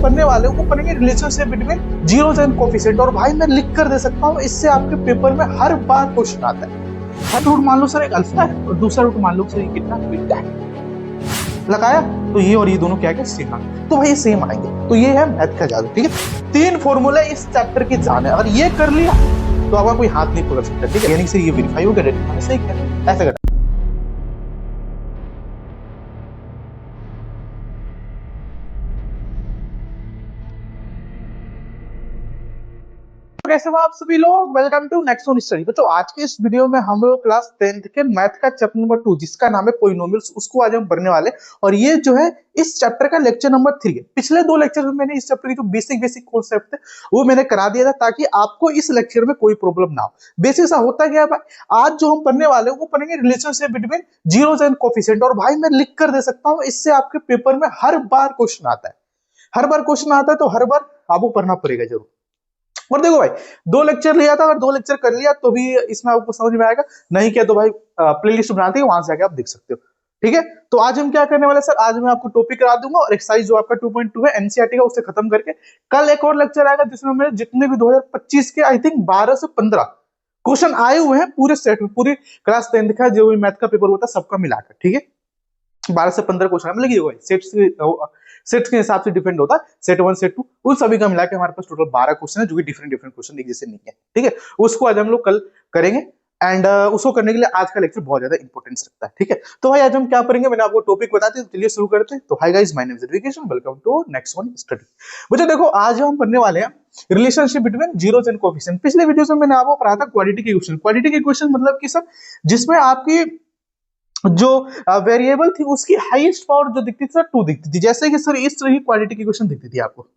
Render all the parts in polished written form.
पढ़ने वाले वो पढ़ेंगे relationship between zeros and coefficient. और भाई मैं लिख कर दे सकता हूँ, इससे आपके पेपर में हर बार क्वेश्चन आता है। हर रूट मान लो सर एक अल्फा है और दूसरा रूट मान लो सर ये कितना बीटा है, लगाया तो ये और ये दोनों क्या है सेम आ, तो भाई सेम आएंगे। तो ये है मैथ का जादू। ठीक है, 3 फॉर्मूला इस चैप्टर की जान है, अगर ये कर लिया तो आपका कोई हाथ नहीं पकड़ सकता। ठीक है, यानी कि ये वेरीफाई हो गया, सही है ऐसा करना। कैसे हो आप सभी लोग, welcome to next on study. तो आज के इस वीडियो में हम लोग क्लास 10th के मैथ का चैप्टर नंबर 2 जिसका नाम है पॉलिनोमियल्स, उसको आज हम पढ़ने वाले। और ये जो है इस चैप्टर का लेक्चर नंबर 3 है। पिछले 2 लेक्चर में मैंने इस चैप्टर की जो बेसिक कॉन्सेप्ट थे वो मैंने करा दिया था, ताकि आपको इस लेक्चर में कोई प्रॉब्लम ना हो। बेसिक सा होता क्या है, आज जो हम पढ़ने वाले हैं वो पढ़ेंगे relationship between zeros and coefficient. और भाई मैं लिख कर दे सकता हूँ, इससे आपके पेपर में हर बार क्वेश्चन आता है। हर बार क्वेश्चन आता है तो हर बार आपको पढ़ना पड़ेगा जरूर। और देखो भाई 2 लेक्चर लिया था, अगर 2 लेक्चर कर लिया तो भी इसमें आपको समझ में आएगा, नहीं किया तो भाई प्लेलिस्ट बनाते हैं, वहां से आके आप देख सकते हो। ठीक है, तो आज हम क्या करने वाले सर, आज मैं आपको टॉपिक करा दूंगा और एक्सरसाइज जो आपका 2.2 है एनसीईआरटी का उसे खत्म करके कल एक और लेक्चर आएगा जिसमें मैं जितने भी 2025 के आई थिंक 12 से 15 क्वेश्चन आए हुए हैं पूरे सेट में, पूरी क्लास 10th का जो भी मैथ का पेपर होता है सबका मिलाकर। ठीक है, 12 से 15 क्वेश्चन मतलब ये सेट के हिसाब से डिपेंड होता है, सेट 1 सेट 2 उन सभी का मिला के हमारे पास टोटल 12 क्वेश्चन है, जो कि डिफरेंट क्वेश्चन एक जैसे नहीं है। ठीक है, उसको आज हम लोग कल करेंगे एंड उसको करने के लिए आज का लेक्चर बहुत ज्यादा इंपॉर्टेंस रखता है। ठीक है, तो भाई आज हम क्या करेंगे, मैंने आपको टॉपिक बता दिया, तो चलिए शुरू करते हैं। तो hi guys, my name is education, welcome to next one study. बच्चों देखो, आज हम पढ़ने वाले हैं relationship between zeros and coefficient. पिछले वीडियो में मैंने आपको पढ़ाया था क्वाड्रेटिक इक्वेशन। क्वाड्रेटिक इक्वेशन मतलब कि सर जिसमें आपकी जो वेरिएबल थी उसकी हाईएस्ट पावर जो दिखती थी सर 2 दिखती थी, जैसे कि सर इस तरह की क्वाड्रेटिक इक्वेशन दिखती थी आपको।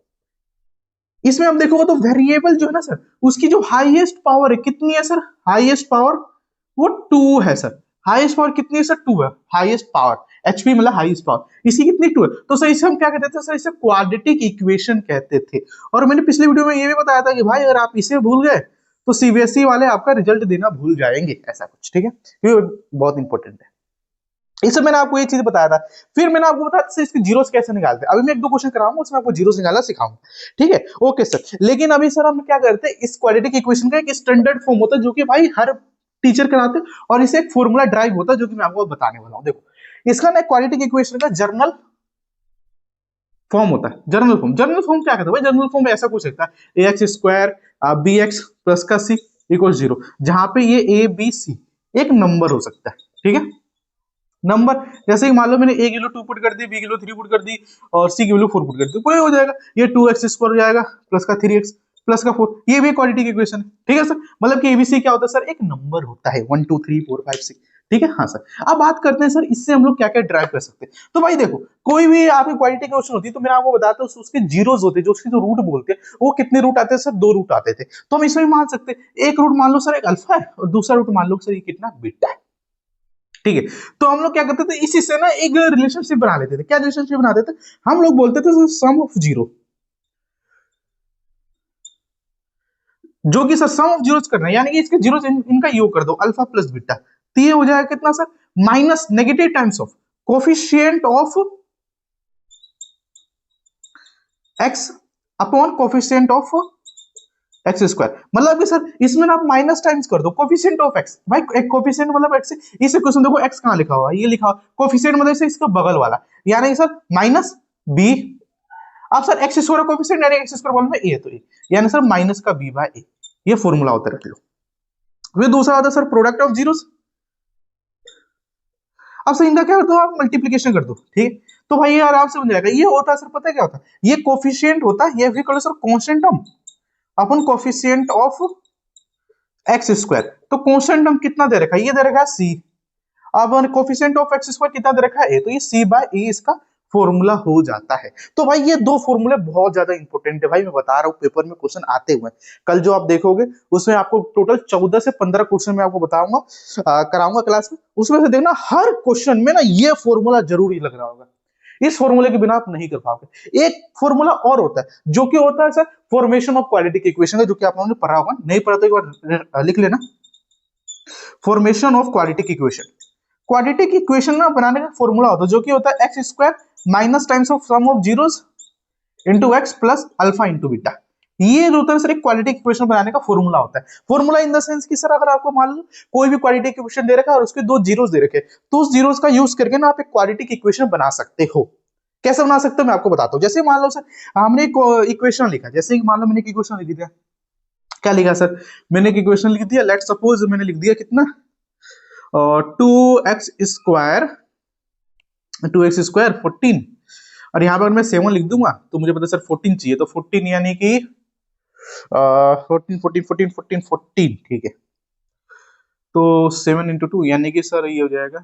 इसमें हम देखोगे तो वेरिएबल जो है ना सर, उसकी जो हाईएस्ट पावर है कितनी है सर, हाईएस्ट पावर वो 2 है सर। हाईएस्ट पावर कितनी है सर, 2 है हाईएस्ट पावर। एचपी मतलब हाईएस्ट पावर, इसकी कितनी 2 है। तो सर इसे हम क्या कहते थे सर, इसे क्वाड्रेटिक इक्वेशन कहते थे। और मैंने पिछले वीडियो में ये भी बताया था कि भाई अगर आप इसे भूल गए तो सीबीएसई वाले आपका रिजल्ट देना भूल जाएंगे, ऐसा कुछ। ठीक है, ये बहुत इंपॉर्टेंट है। इससे मैंने आपको ये चीज बताया था। फिर मैंने आपको बताया इसके जीरोस कैसे निकालते हैं। अभी मैं 1-2 क्वेश्चन कराऊंगा, उसमें आपको जीरोस निकालना सिखाऊंगा। ठीक है, ओके सर। लेकिन अभी सर हम क्या करते हैं, इस क्वाड्रेटिक इक्वेशन का एक स्टैंडर्ड फॉर्म होता है जो कि भाई हर टीचर कराते हैं, और इसे एक फॉर्मूला ड्राइव होता है जो कि मैं आपको बताने वाला हूं। देखो, इसका ना क्वाड्रेटिक इक्वेशन का जर्नल फॉर्म होता है। जर्नल फॉर्म क्या कहता है भाई, जर्नल फॉर्म ऐसा कुछ होता है ax² bx प्लस का c इक्वल 0, जहां पे ये a b c एक नंबर हो सकता है। ठीक है, नंबर जैसे कि मान लो मैंने a की वैल्यू 2 पुट कर दी, b की वैल्यू 3 पुट कर दी और c की वैल्यू 4 पुट कर दी, कोई हो जाएगा। ये 2x² हो जाएगा प्लस का 3x प्लस का 4, ये भी क्वाड्रेटिक इक्वेशन है। ठीक है सर, मतलब कि एबीसी क्या होता है सर, एक नंबर होता है 1 2 3 4 5 6। ठीक है, हाँ सर। अब बात करते हैं सर इससे हम लोग क्या क्या ड्राइव कर सकते हैं। तो भाई देखो, कोई भी आपकी क्वाड्रेटिक इक्वेशन होती है तो मैं आपको बताता हूँ उसके जीरोस होते हैं, जो उसके जो रूट बोलते हैं वो कितने रूट आते हैं सर, 2 रूट आते थे। तो हम इसमें मान सकते हैं एक रूट मान लो सर एक अल्फा है और दूसरा रूट मान लो सर ये कितना बीटा है। ठीक है, तो हम लोग क्या करते थे, इसी से ना एक रिलेशनशिप बना लेते थे। क्या रिलेशनशिप बनाते थे, हम लोग बोलते थे सम ऑफ जीरो, जो कि सर सम ऑफ जीरोस करना है, यानी कि इसके जीरोस इनका योग कर दो अल्फा प्लस बीटा, तो ये हो जाएगा कितना sir, minus negative times of coefficient of x upon coefficient of x²। मतलब कि सर इसमें ना आप माइनस टाइम्स कर दो कोफिशिएंट ऑफ x। भाई एक कोफिशिएंट मतलब x, इस इक्वेशन देखो x कहां लिखा हुआ है, ये लिखा हुआ कोफिशिएंट मतलब इसे इसका बगल वाला, यानी सर माइनस b। अब सर x² कोफिशिएंट यानी x² बोल में a, तो a यानी सर माइनस का b/a, ये फॉर्मूला होता है, रख लो। फिर दूसरा होता है सर प्रोडक्ट ऑफ जीरोस। अब सर इनका क्या कर दो, आप मल्टीप्लीकेशन कर दो। ठीक है, तो भाई ये आराम से बन जाएगा। ये होता है सर, पता है क्या होता है, ये कोफिशिएंट होता है, ये भी करो sir constant term upon coefficient of x²। तो कांस्टेंट टर्म कितना दे रखा है, ये दे रखा है c। अब कोफिशिएंट ऑफ x² कितना दे रखा है a, तो ये c/a इसका फॉर्मूला हो जाता है। तो भाई ये 2 फॉर्मूले बहुत ज्यादा इंपॉर्टेंट है भाई, मैं बता रहा हूँ पेपर में क्वेश्चन आते हुए। कल जो आप देखोगे उसमें आपको टोटल 14 से 15 क्वेश्चन मैं आपको बताऊंगा, कराऊंगा क्लास में। उसमें से देखना हर क्वेश्चन में ना ये फॉर्मूला जरूरी लग रहा होगा। इस फॉर्मूले के बिना आप नहीं कर पाओगे। एक फॉर्मूला और होता है जो कि होता है sir formation of quadratic equation का, जो कि आप लोगों ने पढ़ा होगा, नहीं पढ़ा तो एक बार लिख लेना, formation of quadratic equation. Quadratic equation ना बनाने का फॉर्मूला होता है जो कि होता है x² minus times of sum of zeros into x plus alpha into beta. ये जो होता है सर एक क्वाड्रेटिक इक्वेशन बनाने का फॉर्मूला होता है। फॉर्मूला इन द सेंस कि सर अगर आपको मान लो कोई भी क्वाड्रेटिक इक्वेशन दे रखा है और उसके दो जीरोस दे रखे, तो उस जीरोस का यूज करके ना आप एक क्वाड्रेटिक इक्वेशन बना सकते हो। कैसे बना सकते हो मैं आपको बताता हूँ। जैसे मान लो सर हमने एक इक्वेशन लिखा, जैसे मान लो मैंने एक इक्वेशन लिख दिया, क्या लिखा सर, मैंने एक इक्वेशन लिख दिया, लेट सपोज मैंने लिख दिया कितना, 2x स्क्वायर 14, और यहाँ पर मैं 7 लिख दूंगा तो मुझे पता सर 14 चाहिए, तो 14 यानी कि 14 ठीक है, तो 7 इंटू 2 यानी कि सर ये हो जाएगा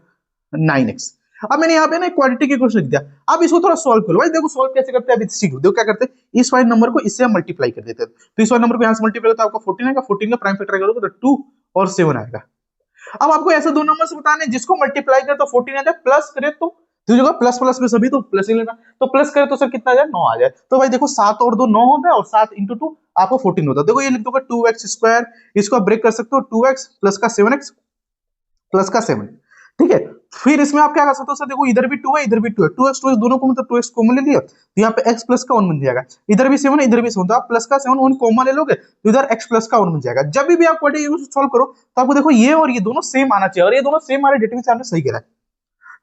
9x। अब मैंने यहाँ पे ना क्वाड्रेटिक इक्वेशन लिख दिया। अब इसको थोड़ा सॉल्व करो भाई, देखो सॉल्व कैसे करते हैं अभी सीख लो। देखो क्या करते हैं, इस वाले नंबर को इससे हम मल्टीप्लाई कर देते हैं, तो इस वाले नंबर को यहाँ से मल्टीप्लाई तो आपका 14 आएगा, 14 का प्राइम फैक्टर करोगे तो 2 और 7 आएगा। अब आपको ऐसे दो नंबर से बताने जिसको मल्टीप्लाई करे तो 14 आ जाए, प्लस करे तो जगह प्लस प्लस में सभी तो प्लस ही लेना, तो प्लस करे तो सर कितना आ जाए, 9 आ जाए। तो भाई देखो 7 और 2 9 हो गया, और 7 इंटू 2 आपको 14 होता है। देखो ये लिख दोगे 2x स्क्वायर, इसको आप ब्रेक कर सकते हो, 2x प्लस का 7x प्लस का 7, ठीक है। फिर इसमें आप क्या कर सकते हो सर, देखो इधर भी 2 है इधर भी 2 है, 2x दोनों को मतलब 2x कॉमन ले लिया, तो यहाँ पे x प्लस का 1 बन जाएगा, इधर भी 7 है इधर भी 7, तो आप प्लस का 7 1 कॉमन ले लोगे तो इधर x प्लस का 1 बन जाएगा। जब भी आप क्वाड्रेटिक सॉल्व करो तो आपको देखो ये और ये दोनों सेम आना चाहिए, और ये दोनों सेम हमारे डेटा में सही कह रहा है,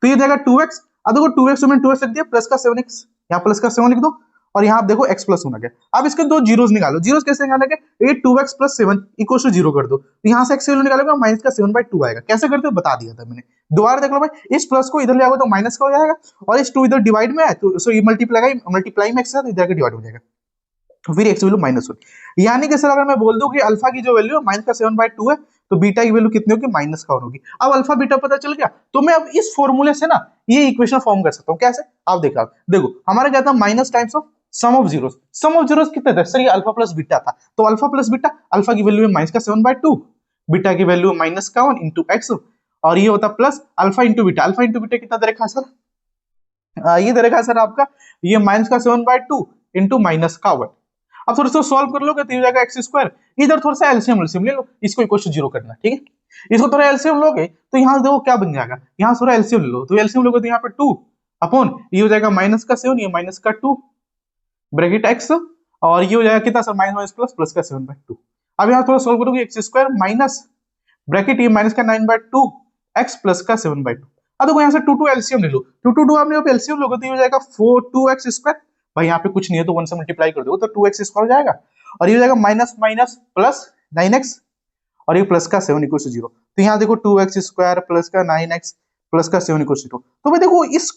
तो ये देगा 2x। अब देखो 2x मैंने 2x लिख दिया, प्लस का 7x, यहाँ प्लस का 7 लिख दो, और यहाँ आप देखो x प्लस 1 आ गया। अब इसके दो जीरोस निकालो, जीरोस कैसे निकालेंगे, ये 2x प्लस 7 इक्वल टू 0 कर दो, तो यहाँ से x वैल्यू निकालोगे माइनस का 7/2 आएगा। कैसे करते हो बता दिया था मैंने, दोबारा देख लो भाई, इस प्लस को इधर ले आओगे तो माइनस का हो जाएगा, और इस 2 इधर डिवाइड में है तो सो ये मल्टीप्लाई में x है तो इधर का डिवाइड हो जाएगा, फिर x वैल्यू -1। यानी कि सर अगर मैं बोल दूं कि अल्फा की जो वैल्यू है माइनस का 7/2 है, तो बीटा की वैल्यू कितनी होगी, -1 होगी। अब अल्फा बीटा पता चल गया, तो मैं अब इस फॉर्मूले से ना ये इक्वेशन फॉर्म कर सकता हूं। कैसे, आप देखो हमारा क्या था, minus times of sum of zeros. Sum of zeros कितने थे सर, ये अल्फा प्लस बीटा था, तो अल्फा प्लस बीटा, अल्फा की वैल्यू है माइनस का 7/2, बीटा की वैल्यू माइनस का 1 इंटू एक्स, और ये होता plus alpha into beta. Alpha into beta कितना दे रखा है सर, ये दे रखा है सर आपका, ये माइनस का 7/2 इंटू माइनस का 1। अब थोड़ा सा सॉल्व कर लोगे तो हो जाएगा एक्स स्क्वायर, इधर थोड़ा सा एलसीएम ले लो, इसको इक्वल टू 0 करना, ठीक है। इसको थोड़ा एलसीएम लोगे तो यहाँ देखो क्या बन जाएगा, यहाँ थोड़ा एलसीएम ले लो, तो एलसीएम लोगे तो यहाँ पे 2 अपॉन ये हो जाएगा माइनस का 7, ये माइनस का 2 ब्रैकेट एक्स, और ये हो जाएगा कितना सर, माइनस प्लस प्लस का 7/2। अब यहाँ थोड़ा सॉल्व करोगे, एक्स स्क्वायर माइनस ब्रैकेट ये माइनस का 9/2 एक्स प्लस का 7/2। अब देखो यहाँ से 2 एलसीएम ले लो, 2 आपने एलसीएम लोगे तो ये हो जाएगा 2x स्क्वायर, भाई यहाँ पे कुछ नहीं है तो 1 से मल्टीप्लाई कर दो तो 2x स्क्वायर हो जाएगा, और ये हो जाएगा माइनस माइनस प्लस 9x, और ये प्लस का 7 इक्वल टू 0। तो यहाँ देखो 2x स्क्वायर प्लस का 9x प्लस का 7 इक्वल टू 0। तो भाई देखो इस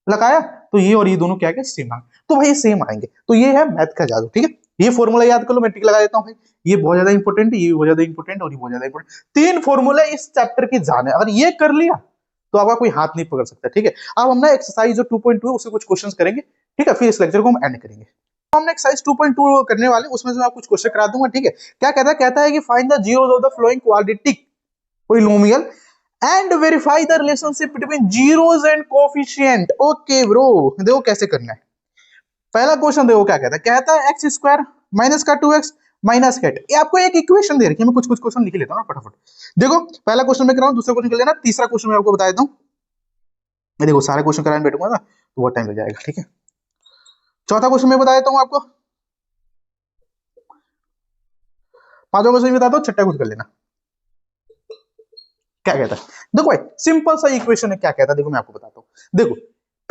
लगाया तो ये और ये दोनों क्या सेम आएंगे, तो भाई सेम आएंगे, तो ये है मैथ का जादू, ठीक है। ये फॉर्मूला याद कर लो, मैं टिक लगा देता हूँ भाई, ये बहुत ज्यादा इंपॉर्टेंट है, ये बहुत ज्यादा इंपॉर्टेंट, और ये बहुत ज्यादा इंपॉर्टेंट। 3 फॉर्मूला इस चैप्टर की जान है, अगर ये कर लिया तो आपका कोई हाथ नहीं पकड़ सकता, ठीक है। अब हम ना एक्सरसाइज जो 2.2 है उससे कुछ क्वेश्चंस करेंगे, ठीक है, फिर इस लेक्चर को हम एंड करेंगे। हमने एक्सरसाइज 2.2 करने वाले, उसमें से मैं कुछ क्वेश्चन करा दूंगा, ठीक है। क्या कहता है कि find the zeros of the flowing quadratic polynomial and verify the relationship between zeros and coefficient। Okay bro, देखो कैसे करना है। पहला क्वेश्चन देखो क्या कहता है एक्स स्क्वायर माइनस का 2x माइनस का 8। ये आपको एक इक्वेशन दे रखी है, मैं कुछ क्वेश्चन लिख लेता हूँ फटाफट। देखो पहला क्वेश्चन मैं कराऊं, दूसरा क्वेश्चन कर लेना, तीसरा क्वेश्चन मैं आपको बता देता हूँ। मैं देखो सारे क्वेश्चन कराने बैठूंगा ना तो बहुत टाइम लग जाएगा, ठीक है। चौथा क्वेश्चन मैं बता देता हूँ आपको, पांचवा क्वेश्चन बताता हूँ, छठा कुछ कर लेना। क्या कहता है, देखो भाई सिंपल सा इक्वेशन है, क्या कहता है देखो मैं आपको बताता हूँ। देखो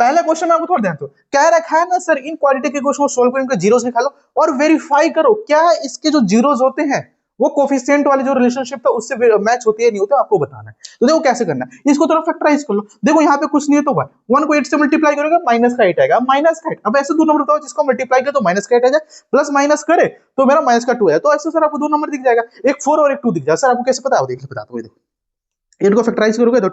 पहला क्वेश्चन में आपको थोड़ा ध्यान दो, क्या रखा है ना सर, इन क्वाड्रेटिक इक्वेशन को सॉल्व करो, इनके जीरोस निकालो और वेरीफाई करो क्या इसके जो जीरोस होते हैं वो कोफिशिएंट वाले जो रिलेशनशिप था उससे मैच होती है नहीं होता, आपको बताना है। तो देखो कैसे करना है, इसको थोड़ा फैक्टराइज कर लो। देखो यहाँ पे कुछ नहीं है तो 1 को 8 से मल्टीप्लाई करोगे माइनस का 8 आएगा, माइनस का 8। अब ऐसे दो नंबर बताओ जिसको मल्टीप्लाई करे तो माइनस का 8 आ जाए, प्लस माइनस करे तो मेरा माइनस का 2 है, तो ऐसे सर आपको दो नंबर दिख जाएगा, एक 4 और एक 2 दिख जाएगा। सर आपको कैसे पता है, देख लो बताता हूँ। देखो 8 को फैक्टराइज करोगे तो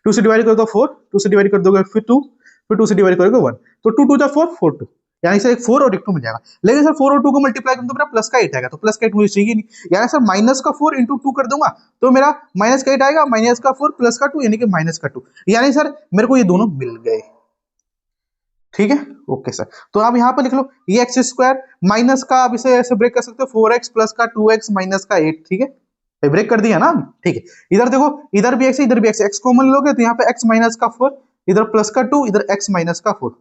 2 से डिवाइड कर दो 4, 2 से डिवाइड कर दोगे फिर 2, फिर 2 से डिवाइड करोगे 1, तो 2 2 जा 4 4 2, यानी सर एक 4 और एक 2 मिल जाएगा। लेकिन सर 4 और 2 को मल्टीप्लाई करूं तो मेरा प्लस का 8 आएगा, तो प्लस का 8 मुझे चाहिए नहीं, यानी सर माइनस का 4 इंटू 2 कर दूंगा तो मेरा माइनस का 8 आएगा, माइनस का 4 प्लस का 2 यानी कि माइनस का 2, यानी सर मेरे को ये दोनों मिल गए, ठीक है। ओके सर, तो आप यहाँ पर लिख लो ये एक्स स्क्वायर माइनस का, आप इसे ऐसे ब्रेक कर सकते हो 4x प्लस का 2x माइनस का 8, ठीक है, ब्रेक कर दिया ना, ठीक है। इधर देखो इधर भी x है इधर भी x कॉमन लोगे तो यहाँ पे x माइनस का 4, इधर प्लस का 2, इधर x माइनस का 4,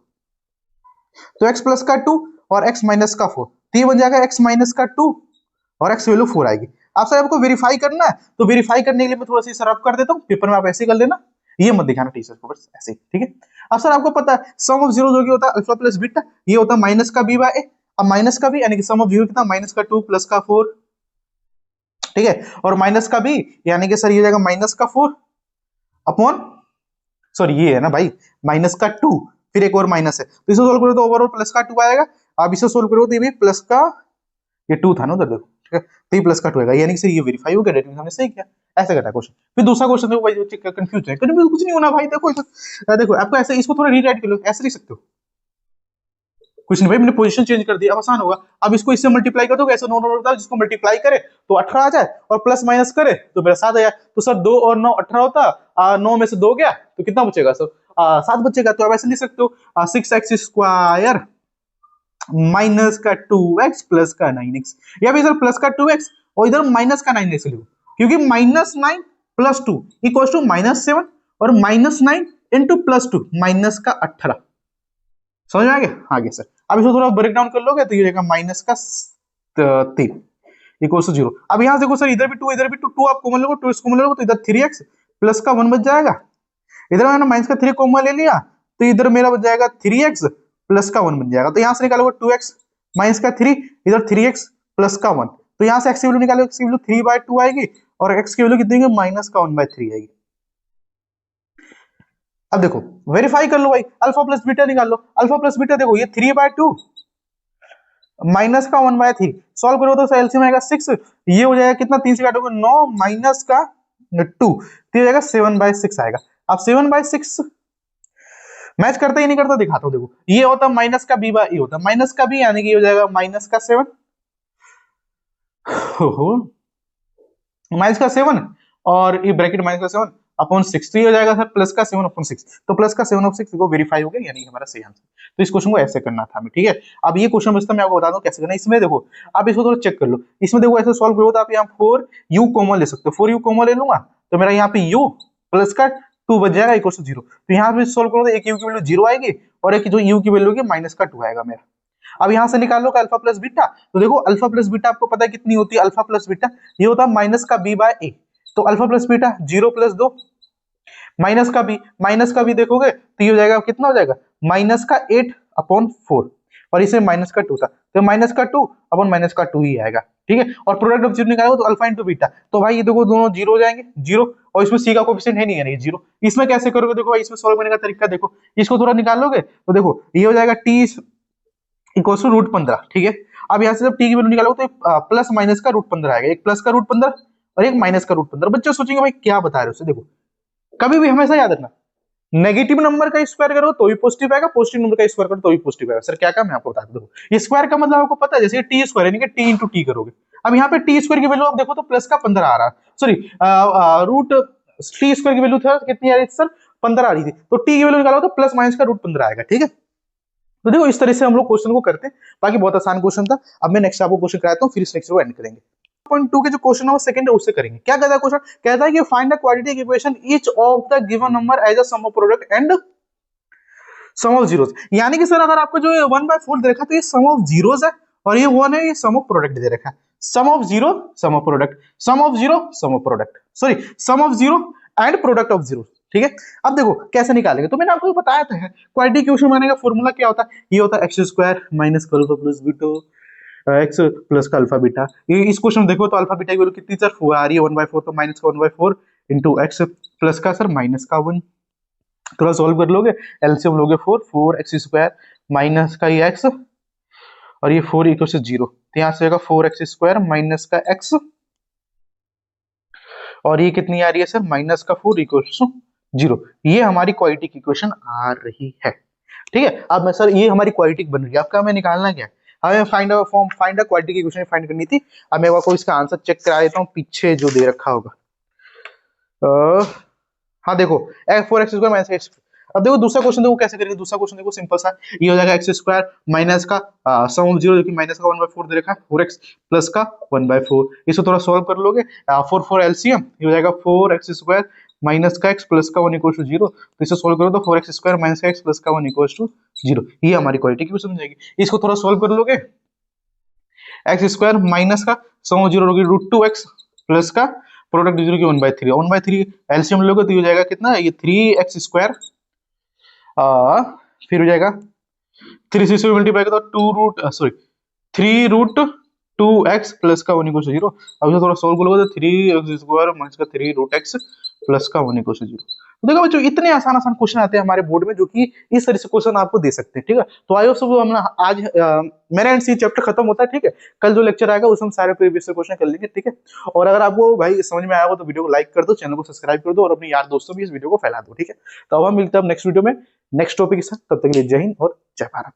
तो x प्लस का 2 और x माइनस का 4, तो ये बन जाएगा x माइनस का 2 और x वैल्यू 4 आएगी। आप सर आपको वेरीफाई करना है तो वेरीफाई करने के लिए मैं थोड़ा सा रफ कर देता हूँ, पेपर में आप ऐसे कर लेना, ये मत दिखाना टीचर को, बस ऐसे, ठीक है। अब सर आपको पता है सम ऑफ जीरो जो कि होता है अल्फा प्लस बीटा, ये होता है माइनस का b बाय a। अब माइनस का b यानी कि सम ऑफ जीरो कितना, माइनस का 2 प्लस का 4, ठीक है, और माइनस का b यानी कि सर ये हो जाएगा माइनस का 4 अपॉन, सॉरी ये है ना भाई माइनस का 2, फिर एक और माइनस है, तो इसे सोल्व करो तो ओवरऑल प्लस का 2 आएगा। आप इसे सोल्व करो तो ये भी प्लस का, ये 2 था ना उधर देखो, ठीक है, तो ये प्लस का 2 आएगा, यानी कि सर ये वेरीफाई हो गया, डेट मींस हमने सही किया। ऐसे करता है क्वेश्चन। फिर दूसरा क्वेश्चन देखो भाई, कंफ्यूज है, कंफ्यूज कुछ नहीं होना भाई, देखो देखो आपको ऐसे इसको थोड़ा रीराइट कर लो, ऐसे लिख सकते हो, कुछ नहीं भाई, मैंने पोजीशन चेंज कर दिया, अब आसान होगा। अब इसको इससे मल्टीप्लाई कर दो, ऐसे नो नो होता, जिसको मल्टीप्लाई करे तो 18 आ जाए और प्लस माइनस करे तो मेरा 7 आ जाए, तो सर 2 और 9 18 होता, 9 में से 2 गया तो कितना बचेगा सर, 7 बचेगा। तो आप ऐसे लिख सकते हो 6x स्क्वायर माइनस का 2x प्लस का 9x, या भी सर प्लस का 2x और इधर माइनस का 9x लिखो, क्योंकि -9 प्लस 2 इक्वल टू -7 और -9 इंटू प्लस 2 माइनस का 18, समझ में आ गया? आगे सर अब इसको थोड़ा ब्रेक डाउन कर लोगे तो ये रहेगा माइनस का 3 इक्वल टू 0। अब यहां देखो सर इधर भी 2 इधर भी 2 आप कॉमन लोगे, 2 इसको कॉमन लोगे तो इधर 3x प्लस का 1 बच जाएगा, इधर मैंने माइनस का 3 कॉमन ले लिया तो इधर मेरा बच जाएगा 3x प्लस का 1 बन जाएगा, तो यहां से निकालोगे 2x माइनस का 3, इधर 3x प्लस का 1, तो यहां से x की वैल्यू निकालोगे, x की वैल्यू 3/2 आएगी और x की वैल्यू कितनी है, माइनस का 1/3 आएगी। अब देखो वेरीफाई कर लो भाई, अल्फा प्लस बीटा निकाल लो, अल्फा प्लस बीटा देखो ये 3/2 माइनस का 1/3, सॉल्व करो तो एलसीएम आएगा 6, ये हो जाएगा कितना, 3 से काटोगे 9 माइनस का 2, तो ये जाएगा 7/6 आएगा। अब 7/6 मैच करता ही नहीं करता, दिखाता हूं देखो, ये होता माइनस का b बाय ए होता, माइनस का b यानी कि ये हो जाएगा माइनस का 7, माइनस का 7 और ये ब्रैकेट माइनस का 7 अपॉन 6, तो ये हो जाएगा सर प्लस का 7 अपॉन 6, तो प्लस का 7 अपॉन 6 को वेरीफाई हो गया, यानी कि हमारा सही आंसर। तो इस क्वेश्चन को ऐसे करना था हमें, ठीक है। अब ये क्वेश्चन बचता मैं आपको बता दूं कैसे करना है, इसमें देखो आप इसको थोड़ा चेक कर लो, इसमें देखो ऐसे सॉल्व करो तो आप यहाँ 4u कॉमन ले सकते हो, 4u कॉमन ले लूंगा तो मेरा यहाँ पे u प्लस का 2 बच जाएगा इक्वल टू 0, तो यहाँ पे सॉल्व करो तो एक u की वैल्यू 0 आएगी और एक जो u की वैल्यू होगी माइनस का 2 आएगा मेरा। अब यहां से निकाल लो अल्फा प्लस बीटा, तो देखो अल्फा प्लस बीटा आपको पता है कितनी होती है, अल्फा प्लस बीटा ये होता है माइनस का b बाय ए, तो alpha plus beta 0 plus 2 minus का भी देखोगे तो ये हो जाएगा कितना हो जाएगा, माइनस का 8 अपॉन 4 और इसे माइनस का 2 था तो माइनस का 2 अपॉन माइनस का 2 ही आएगा, ठीक है। और प्रोडक्ट ऑफ जीरो निकालोगे तो अल्फा इंटू बीटा, तो भाई ये देखो दोनों जीरो हो जाएंगे, जीरो, और इसमें सी का कोएफिशिएंट है नहीं है, नहीं जीरो, इसमें कैसे करोगे देखो भाई, इसमें सॉल्व करने का तरीका देखो, इसको थोड़ा निकालोगे तो देखो ये हो जाएगा t इक्वल टू √15, ठीक है। अब यहाँ से जब t की वैल्यू निकालोगे तो प्लस माइनस का √15 आएगा, एक प्लस का √15 और एक माइनस का √15। बच्चे सोचेंगे भाई क्या बता रहे हो उसे, देखो कभी भी हमेशा याद रखना नेगेटिव नंबर का स्क्वायर करो तो भी पॉजिटिव आएगा, पॉजिटिव नंबर का स्क्वायर करो तो भी पॉजिटिव आएगा। सर क्या काम है आपको बता दो, ये स्क्वायर का मतलब आपको पता है, जैसे टी स्क्वायर यानी कि टी इंटू टी करोगे, अब यहाँ पे टी स्क्वायर की वैल्यू आप देखो तो प्लस का 15 आ रहा है, सॉरी रूट टी स्क्वायर की वैल्यू था कितनी आ रही थी सर, 15 आ रही थी, तो टी की वैल्यू निकालो तो प्लस माइनस का √15 आएगा, ठीक है। तो देखो इस तरह से हम लोग क्वेश्चन को करते हैं, बाकी बहुत आसान क्वेश्चन था। अब मैं नेक्स्ट आपको क्वेश्चन कराता हूँ, फिर इस लेक्चर को एंड करेंगे। 2 के जो क्वेश्चन है वो सेकंड है उससे करेंगे। क्या कहता है क्वेश्चन, कहता है कि find the quadratic equation each of the given number as a sum of product and sum of zeros, यानी कि सर अगर आपको जो 1/4 दे रखा है तो ये सम ऑफ जीरोस है और ये 1 है, ये सम ऑफ प्रोडक्ट दे रखा है, sum of zero sum of product, sum of zero sum of product, sorry sum of zero and product of zero, ठीक है। अब देखो कैसे निकालेंगे, तो मैंने आपको बताया था क्वाड्रेटिक इक्वेशन बनाने का फॉर्मूला क्या होता है, ये होता है x स्क्वायर माइनस का alpha plus beta x plus का अल्फा बीटा। ये इस क्वेश्चन देखो तो अल्फा बीटा की वैल्यू कितनी सर 4 आ रही है, 1/4 तो माइनस का 1/4 इंटू एक्स प्लस का सर माइनस का 1, थोड़ा सॉल्व कर लोगे एलसीएम लोगे 4x स्क्वायर माइनस का ये x और ये 4 इक्वल टू 0, तो यहाँ से होगा 4x स्क्वायर माइनस का x और ये कितनी आ रही है सर माइनस का 4 इक्वल टू 0, ये हमारी क्वाड्रेटिक इक्वेशन आ रही है, ठीक है। अब मैं सर ये हमारी क्वाड्रेटिक बन रही है, आपका हमें निकालना क्या है, हमें find a quadratic equation find करनी थी। अब मैं आपको इसका आंसर चेक करा देता हूँ, पीछे जो दे रखा होगा, हाँ देखो 4x स्क्वायर माइनस x, अब देखो दूसरा क्वेश्चन देखो कैसे करेंगे, दूसरा क्वेश्चन देखो सिंपल सा, ये हो जाएगा x स्क्वायर माइनस का सम ऑफ जीरो जो कि माइनस का 1/4 दे रखा है 4x प्लस का 1/4, इसको थोड़ा सॉल्व कर लोगे 4 4 एलसीएम, ये हो जाएगा 4x स्क्वायर माइनस का एक्स प्लस का वन इक्वल टू जीरो, तो इसे सोल्व करो तो 4x² माइनस का एक्स प्लस का वन इक्वल टू जीरो, ये हमारी क्वालिटी की समझ जाएगी। इसको थोड़ा सोल्व कर लोगे, x² माइनस का सम जीरो होगी √2x प्लस का प्रोडक्ट जीरो की 1/3, 1/3 एलसीएम लोगे तो ये हो जाएगा कितना, ये 3x², फिर हो जाएगा 3 से मल्टीप्लाई करो तो 3√2x प्लस का वन इक्वल टू जीरो। अब इसे थोड़ा सोल्व करोगे तो 3x² माइनस का 3√x प्लस का वन इक्वल टू जीरो। तो देखो बच्चों, इतने आसान आसान क्वेश्चन आते हैं हमारे बोर्ड में जो कि इस तरह से क्वेश्चन आपको दे सकते हैं, ठीक है। तो आई होप सब हम आज मेरा एंड सी चैप्टर खत्म होता है, ठीक है। कल जो लेक्चर आएगा उसमें हम सारे प्रीवियस क्वेश्चन कर लेंगे, ठीक है। और अगर आपको भाई समझ में आया हो तो वीडियो को लाइक कर दो, चैनल को सब्सक्राइब कर दो और अपने यार दोस्तों भी इस वीडियो को फैला दो, ठीक है। तो अब हम मिलते हैं नेक्स्ट वीडियो में नेक्स्ट टॉपिक के साथ, तब तक के लिए जय हिंद और जय भारत।